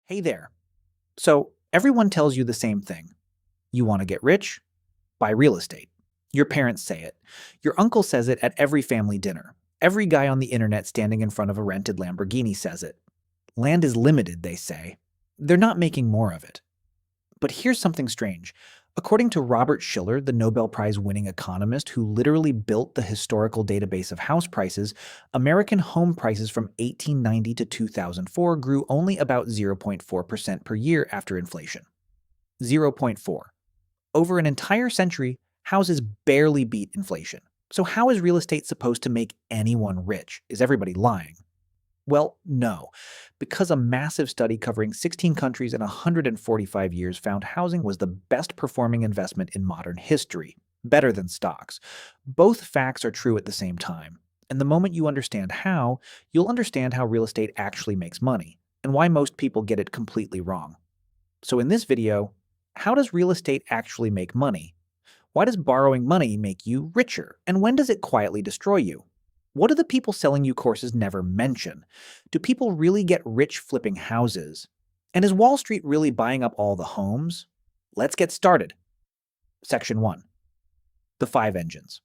Hey there. So, everyone tells you the same thing. You want to get rich? Buy real estate. Your parents say it. Your uncle says it at every family dinner. Every guy on the internet standing in front of a rented Lamborghini says it. Land is limited, they say. They're not making more of it. But here's something strange. According to Robert Shiller, the Nobel Prize winning economist who literally built the historical database of house prices, American home prices from 1890 to 2004 grew only about 0.4% per year after inflation. 0.4. Over an entire century, houses barely beat inflation. So, how is real estate supposed to make anyone rich? Is everybody lying? Well, no, because a massive study covering 16 countries and 145 years found housing was the best performing investment in modern history, better than stocks. Both facts are true at the same time. And the moment you understand how, you'll understand how real estate actually makes money, and why most people get it completely wrong. So in this video, how does real estate actually make money? Why does borrowing money make you richer? And when does it quietly destroy you? What do the people selling you courses never mention? Do people really get rich flipping houses? And is Wall Street really buying up all the homes? Let's get started. Section 1. The 5 engines.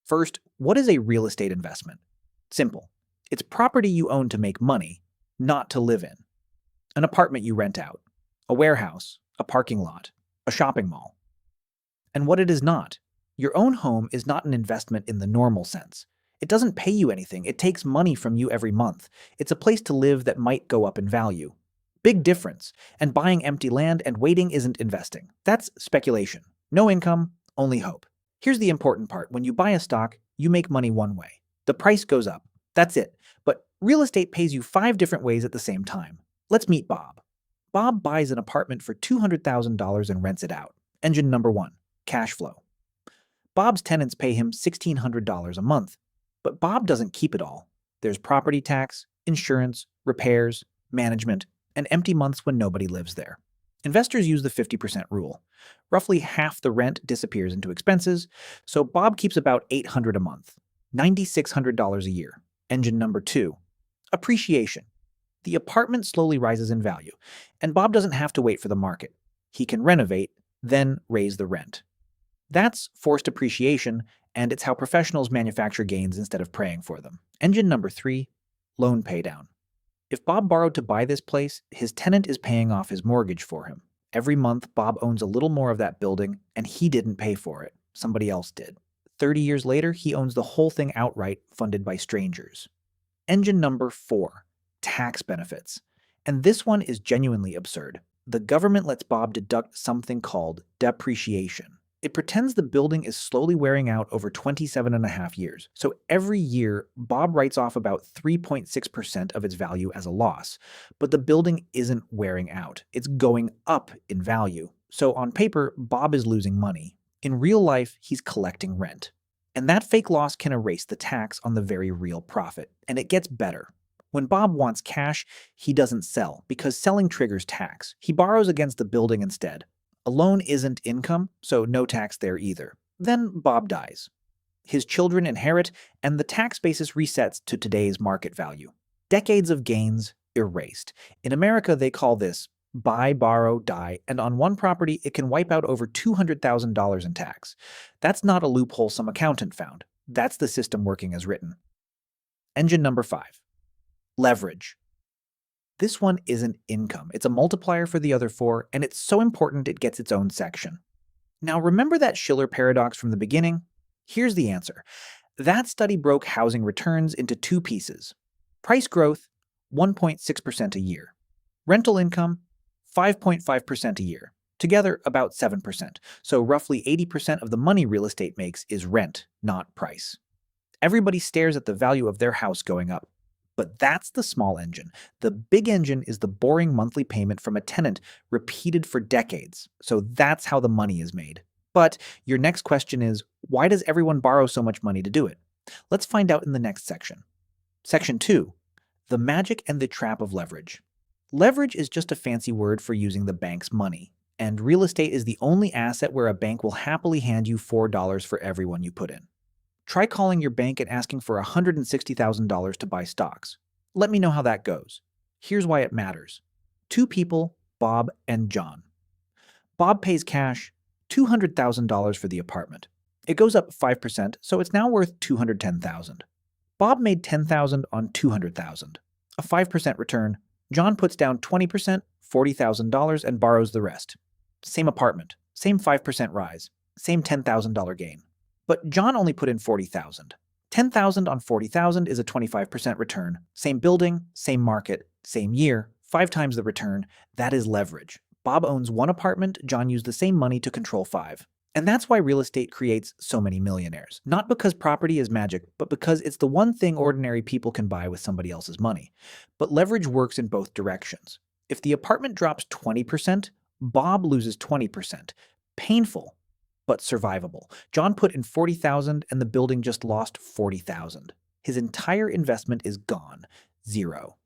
First, what is a real estate investment? Simple. It's property you own to make money, not to live in. An apartment you rent out, a warehouse, a parking lot, a shopping mall. And what it is not. Your own home is not an investment in the normal sense. It doesn't pay you anything. It takes money from you every month. It's a place to live that might go up in value. Big difference. And buying empty land and waiting isn't investing. That's speculation. No income, only hope. Here's the important part. When you buy a stock, you make money one way. The price goes up. That's it. But real estate pays you 5 different ways at the same time. Let's meet Bob. Bob buys an apartment for $200,000 and rents it out. Engine number 1. Cash flow. Bob's tenants pay him $1,600 a month, but Bob doesn't keep it all. There's property tax, insurance, repairs, management, and empty months when nobody lives there. Investors use the 50% rule. Roughly half the rent disappears into expenses, so Bob keeps about $800 a month, $9,600 a year. Engine number 2. Appreciation. The apartment slowly rises in value, and Bob doesn't have to wait for the market. He can renovate, then raise the rent. That's forced appreciation, and it's how professionals manufacture gains instead of praying for them. Engine number 3, loan paydown. If Bob borrowed to buy this place, his tenant is paying off his mortgage for him. Every month, Bob owns a little more of that building, and he didn't pay for it. Somebody else did. 30 years later, he owns the whole thing outright, funded by strangers. Engine number 4, tax benefits. And this one is genuinely absurd. The government lets Bob deduct something called depreciation. It pretends the building is slowly wearing out over 27.5 years. So every year, Bob writes off about 3.6% of its value as a loss. But the building isn't wearing out. It's going up in value. So on paper, Bob is losing money. In real life, he's collecting rent. And that fake loss can erase the tax on the very real profit. And it gets better. When Bob wants cash, he doesn't sell, because selling triggers tax. He borrows against the building instead. A loan isn't income, so no tax there either. Then Bob dies. His children inherit, and the tax basis resets to today's market value. Decades of gains erased. In America, they call this buy, borrow, die, and on one property, it can wipe out over $200,000 in tax. That's not a loophole some accountant found. That's the system working as written. Engine number 5. Leverage. This one isn't income. It's a multiplier for the other 4, and it's so important it gets its own section. Now, remember that Shiller paradox from the beginning? Here's the answer. That study broke housing returns into 2 pieces. Price growth, 1.6% a year. Rental income, 5.5% a year. Together, about 7%. So roughly 80% of the money real estate makes is rent, not price. Everybody stares at the value of their house going up. But that's the small engine. The big engine is the boring monthly payment from a tenant repeated for decades. So that's how the money is made. But your next question is, why does everyone borrow so much money to do it? Let's find out in the next section. Section 2. The magic and the trap of leverage. Leverage is just a fancy word for using the bank's money. And real estate is the only asset where a bank will happily hand you $4 for every one you put in. Try calling your bank and asking for $160,000 to buy stocks. Let me know how that goes. Here's why it matters. Two people, Bob and John. Bob pays cash $200,000 for the apartment. It goes up 5%, so it's now worth $210,000. Bob made $10,000 on $200,000. A 5% return. John puts down 20%, $40,000, and borrows the rest. Same apartment, same 5% rise, same $10,000 gain. But John only put in $40,000. $10,000 on $40,000 is a 25% return. Same building, same market, same year, 5 times the return. That is leverage. Bob owns 1 apartment, John used the same money to control 5. And that's why real estate creates so many millionaires. Not because property is magic, but because it's the one thing ordinary people can buy with somebody else's money. But leverage works in both directions. If the apartment drops 20%, Bob loses 20%. Painful, but survivable. John put in $40,000 and the building just lost $40,000. His entire investment is gone. Zero.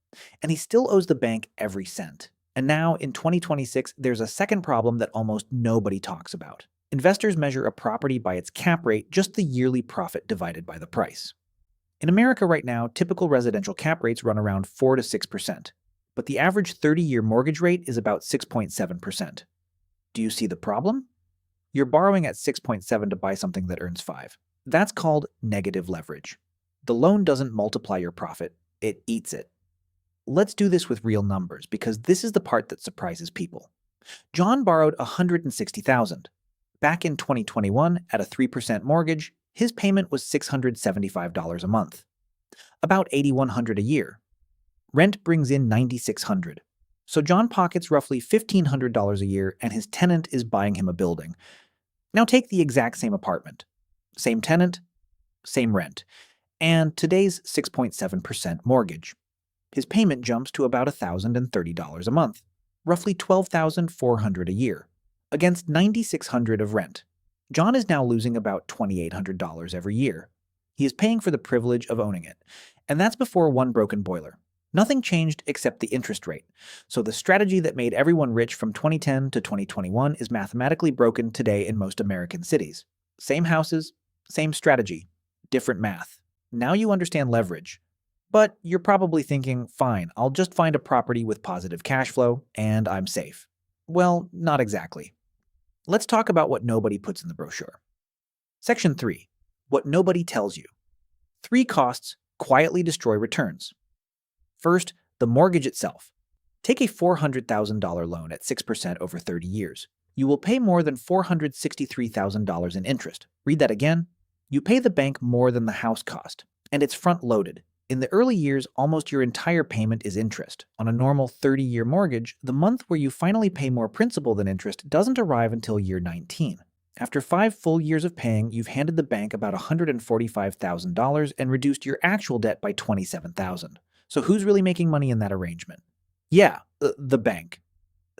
And he still owes the bank every cent. And now, in 2026, there's a second problem that almost nobody talks about. Investors measure a property by its cap rate, just the yearly profit divided by the price. In America right now, typical residential cap rates run around 4 to 6%, but the average 30-year mortgage rate is about 6.7%. Do you see the problem? You're borrowing at 6.7 to buy something that earns 5. That's called negative leverage. The loan doesn't multiply your profit, it eats it. Let's do this with real numbers, because this is the part that surprises people. John borrowed $160,000. Back in 2021, at a 3% mortgage, his payment was $675 a month, about $8,100 a year. Rent brings in $9,600. So John pockets roughly $1,500 a year, and his tenant is buying him a building. Now take the exact same apartment. Same tenant, same rent, and today's 6.7% mortgage. His payment jumps to about $1,030 a month, roughly $12,400 a year, against $9,600 of rent. John is now losing about $2,800 every year. He is paying for the privilege of owning it, and that's before one broken boiler. Nothing changed except the interest rate. So the strategy that made everyone rich from 2010 to 2021 is mathematically broken today in most American cities. Same houses, same strategy, different math. Now you understand leverage. But you're probably thinking, fine, I'll just find a property with positive cash flow, and I'm safe. Well, not exactly. Let's talk about what nobody puts in the brochure. Section 3. What nobody tells you. 3 costs quietly destroy returns. First, the mortgage itself. Take a $400,000 loan at 6% over 30 years. You will pay more than $463,000 in interest. Read that again. You pay the bank more than the house cost, and it's front-loaded. In the early years, almost your entire payment is interest. On a normal 30-year mortgage, the month where you finally pay more principal than interest doesn't arrive until year 19. After 5 full years of paying, you've handed the bank about $145,000 and reduced your actual debt by $27,000. So who's really making money in that arrangement? Yeah, the bank.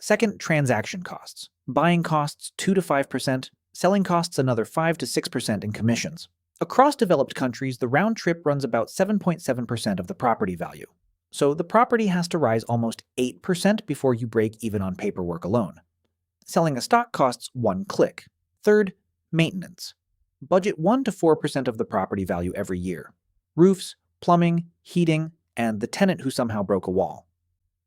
Second, transaction costs. Buying costs 2 to 5%, selling costs another 5 to 6% in commissions. Across developed countries, the round trip runs about 7.7% of the property value. So the property has to rise almost 8% before you break even on paperwork alone. Selling a stock costs 1 click. Third, maintenance. Budget 1 to 4% of the property value every year. Roofs, plumbing, heating, and the tenant who somehow broke a wall.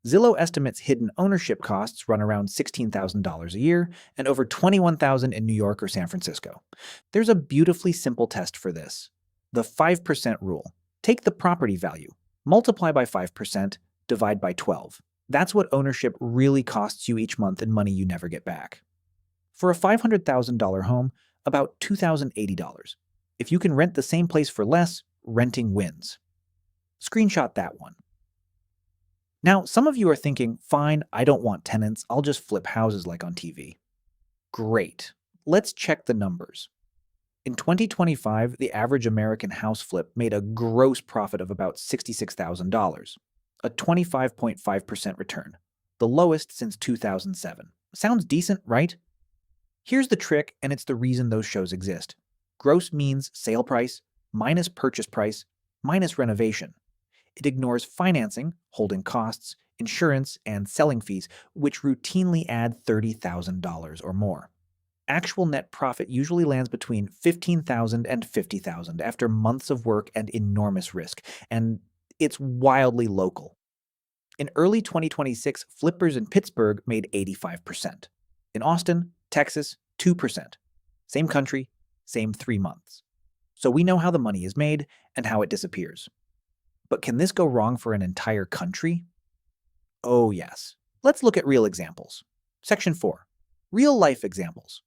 Zillow estimates hidden ownership costs run around $16,000 a year and over $21,000 in New York or San Francisco. There's a beautifully simple test for this. The 5% rule. Take the property value, multiply by 5%, divide by 12. That's what ownership really costs you each month in money you never get back. For a $500,000 home, about $2,080. If you can rent the same place for less, renting wins. Screenshot that one. Now, some of you are thinking, fine, I don't want tenants, I'll just flip houses like on TV. Great. Let's check the numbers. In 2025, the average American house flip made a gross profit of about $66,000, a 25.5% return, the lowest since 2007. Sounds decent, right? Here's the trick, and it's the reason those shows exist. Gross means sale price, minus purchase price, minus renovation. It ignores financing, holding costs, insurance, and selling fees, which routinely add $30,000 or more. Actual net profit usually lands between $15,000 and $50,000 after months of work and enormous risk, and it's wildly local. In early 2026, flippers in Pittsburgh made 85%. In Austin, Texas, 2%. Same country, same 3 months. So we know how the money is made and how it disappears. But can this go wrong for an entire country? Oh, yes. Let's look at real examples. Section 4. Real life examples.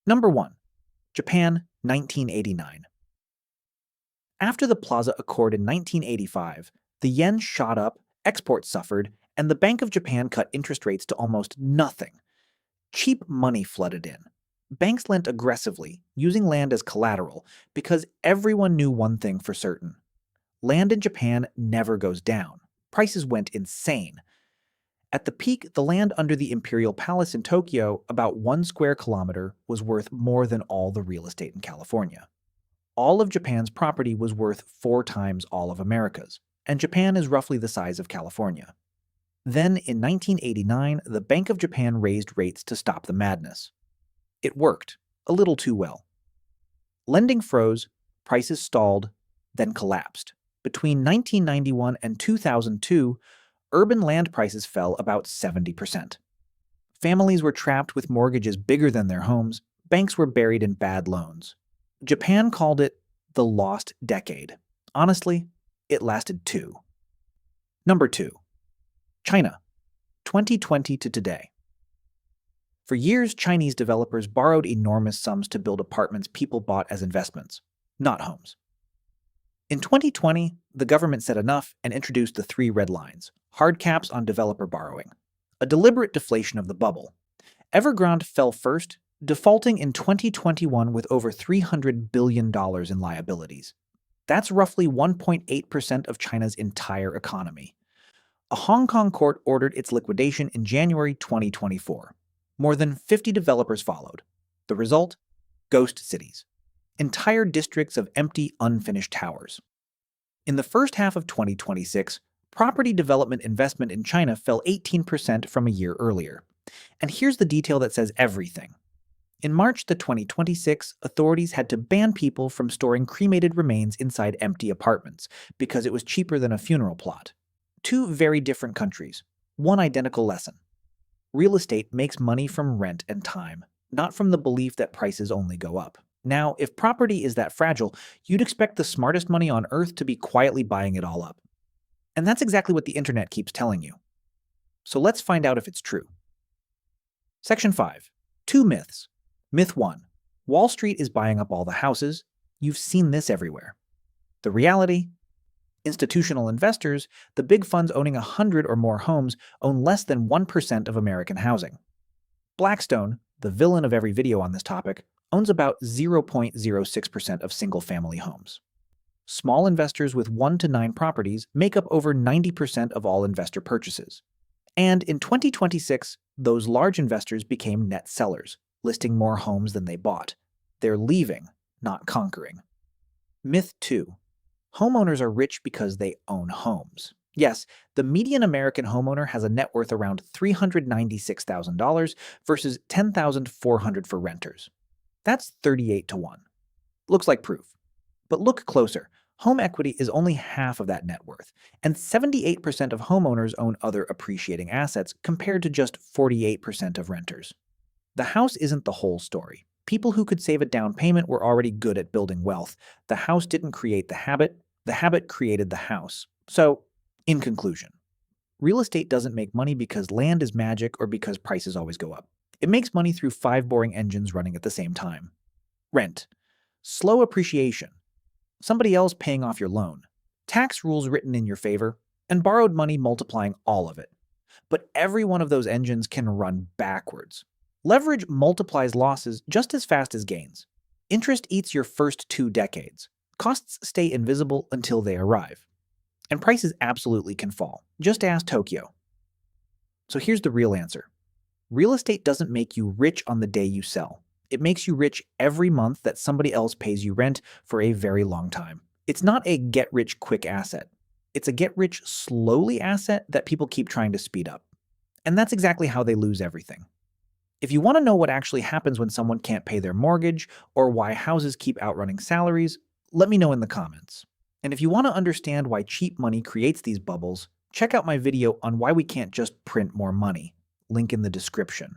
Number 1. Japan, 1989. After the Plaza Accord in 1985, the yen shot up, exports suffered, and the Bank of Japan cut interest rates to almost nothing. Cheap money flooded in. Banks lent aggressively, using land as collateral, because everyone knew one thing for certain. Land in Japan never goes down. Prices went insane. At the peak, the land under the Imperial Palace in Tokyo, about 1 square kilometer, was worth more than all the real estate in California. All of Japan's property was worth 4 times all of America's, and Japan is roughly the size of California. Then, in 1989, the Bank of Japan raised rates to stop the madness. It worked, a little too well. Lending froze, prices stalled, then collapsed. Between 1991 and 2002, urban land prices fell about 70%. Families were trapped with mortgages bigger than their homes, banks were buried in bad loans. Japan called it the lost decade. Honestly, it lasted 2. Number 2. China, 2020 to today. For years, Chinese developers borrowed enormous sums to build apartments people bought as investments, not homes. In 2020, the government said enough and introduced the 3 red lines, hard caps on developer borrowing, a deliberate deflation of the bubble. Evergrande fell first, defaulting in 2021 with over $300 billion in liabilities. That's roughly 1.8% of China's entire economy. A Hong Kong court ordered its liquidation in January 2024. More than 50 developers followed. The result? Ghost cities. Entire districts of empty, unfinished towers. In the first half of 2026, property development investment in China fell 18% from a year earlier. And here's the detail that says everything. In March 2026, authorities had to ban people from storing cremated remains inside empty apartments because it was cheaper than a funeral plot. 2 very different countries, one identical lesson. Real estate makes money from rent and time, not from the belief that prices only go up. Now, if property is that fragile, you'd expect the smartest money on earth to be quietly buying it all up. And that's exactly what the internet keeps telling you. So let's find out if it's true. Section 5. 2 myths. Myth 1. Wall Street is buying up all the houses. You've seen this everywhere. The reality? Institutional investors, the big funds owning 100 or more homes, own less than 1% of American housing. Blackstone, the villain of every video on this topic, owns about 0.06% of single-family homes. Small investors with 1 to 9 properties make up over 90% of all investor purchases. And in 2026, those large investors became net sellers, listing more homes than they bought. They're leaving, not conquering. Myth 2. Homeowners are rich because they own homes. Yes, the median American homeowner has a net worth around $396,000 versus $10,400 for renters. That's 38 to 1. Looks like proof. But look closer. Home equity is only half of that net worth, and 78% of homeowners own other appreciating assets compared to just 48% of renters. The house isn't the whole story. People who could save a down payment were already good at building wealth. The house didn't create the habit created the house. So, in conclusion, real estate doesn't make money because land is magic or because prices always go up. It makes money through 5 boring engines running at the same time. Rent. Slow appreciation. Somebody else paying off your loan. Tax rules written in your favor, and borrowed money multiplying all of it. But every one of those engines can run backwards. Leverage multiplies losses just as fast as gains. Interest eats your first 2 decades. Costs stay invisible until they arrive. And prices absolutely can fall. Just ask Tokyo. So here's the real answer. Real estate doesn't make you rich on the day you sell. It makes you rich every month that somebody else pays you rent for a very long time. It's not a get-rich-quick asset. It's a get-rich-slowly asset that people keep trying to speed up. And that's exactly how they lose everything. If you want to know what actually happens when someone can't pay their mortgage or why houses keep outrunning salaries, let me know in the comments. And if you want to understand why cheap money creates these bubbles, check out my video on why we can't just print more money. Link in the description.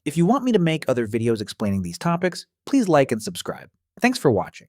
If you want me to make other videos explaining these topics, please like and subscribe. Thanks for watching.